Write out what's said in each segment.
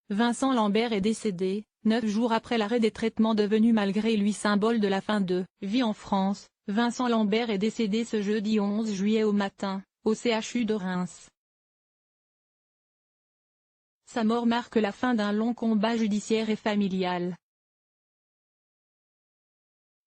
Vincent Lambert est décédé, 9 jours après l'arrêt des traitements devenu malgré lui symbole de la fin de vie en France. Vincent Lambert est décédé ce jeudi 11 juillet au matin, au CHU de Reims. Sa mort marque la fin d'un long combat judiciaire et familial.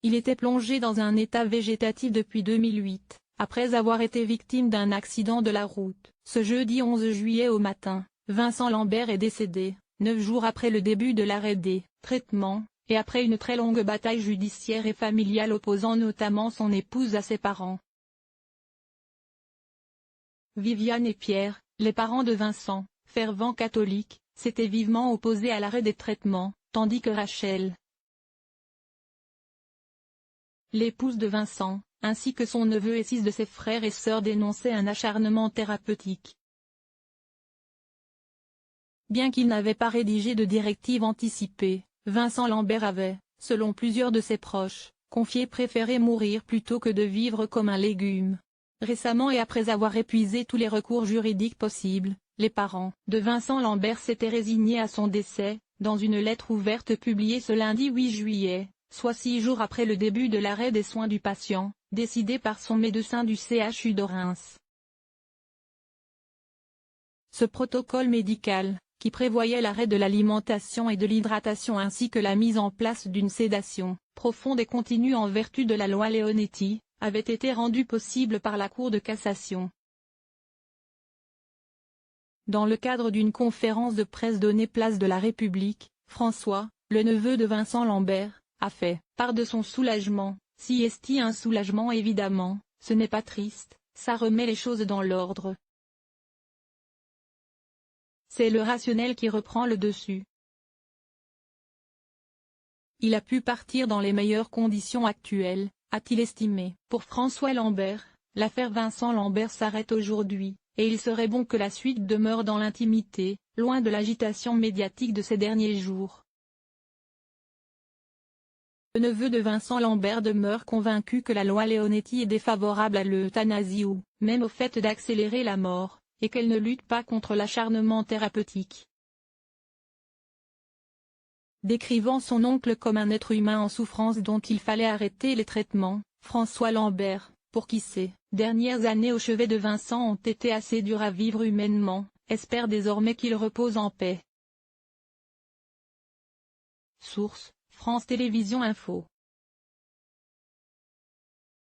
Il était plongé dans un état végétatif depuis 2008, après avoir été victime d'un accident de la route. Ce jeudi 11 juillet au matin, Vincent Lambert est décédé, 9 jours après le début de l'arrêt des traitements, et après une très longue bataille judiciaire et familiale opposant notamment son épouse à ses parents. Viviane et Pierre, les parents de Vincent, fervents catholiques, s'étaient vivement opposés à l'arrêt des traitements, tandis que Rachel, l'épouse de Vincent, ainsi que son neveu et 6 de ses frères et sœurs dénonçaient un acharnement thérapeutique. Bien qu'il n'avait pas rédigé de directive anticipée, Vincent Lambert avait, selon plusieurs de ses proches, confié préférer mourir plutôt que de vivre comme un légume. Récemment et après avoir épuisé tous les recours juridiques possibles, les parents de Vincent Lambert s'étaient résignés à son décès, dans une lettre ouverte publiée ce lundi 8 juillet. Soit 6 jours après le début de l'arrêt des soins du patient, décidé par son médecin du CHU de Reims. Ce protocole médical, qui prévoyait l'arrêt de l'alimentation et de l'hydratation ainsi que la mise en place d'une sédation profonde et continue en vertu de la loi Leonetti, avait été rendu possible par la Cour de cassation. Dans le cadre d'une conférence de presse donnée place de la République, François, le neveu de Vincent Lambert, a fait part de son soulagement. Si est un soulagement évidemment, ce n'est pas triste, ça remet les choses dans l'ordre. C'est le rationnel qui reprend le dessus. Il a pu partir dans les meilleures conditions actuelles, a-t-il estimé. Pour François Lambert, l'affaire Vincent Lambert s'arrête aujourd'hui, et il serait bon que la suite demeure dans l'intimité, loin de l'agitation médiatique de ces derniers jours. Le neveu de Vincent Lambert demeure convaincu que la loi Leonetti est défavorable à l'euthanasie ou même au fait d'accélérer la mort, et qu'elle ne lutte pas contre l'acharnement thérapeutique. Décrivant son oncle comme un être humain en souffrance dont il fallait arrêter les traitements, François Lambert, pour qui ces dernières années au chevet de Vincent ont été assez dures à vivre humainement, espère désormais qu'il repose en paix. Source: France Télévisions Info.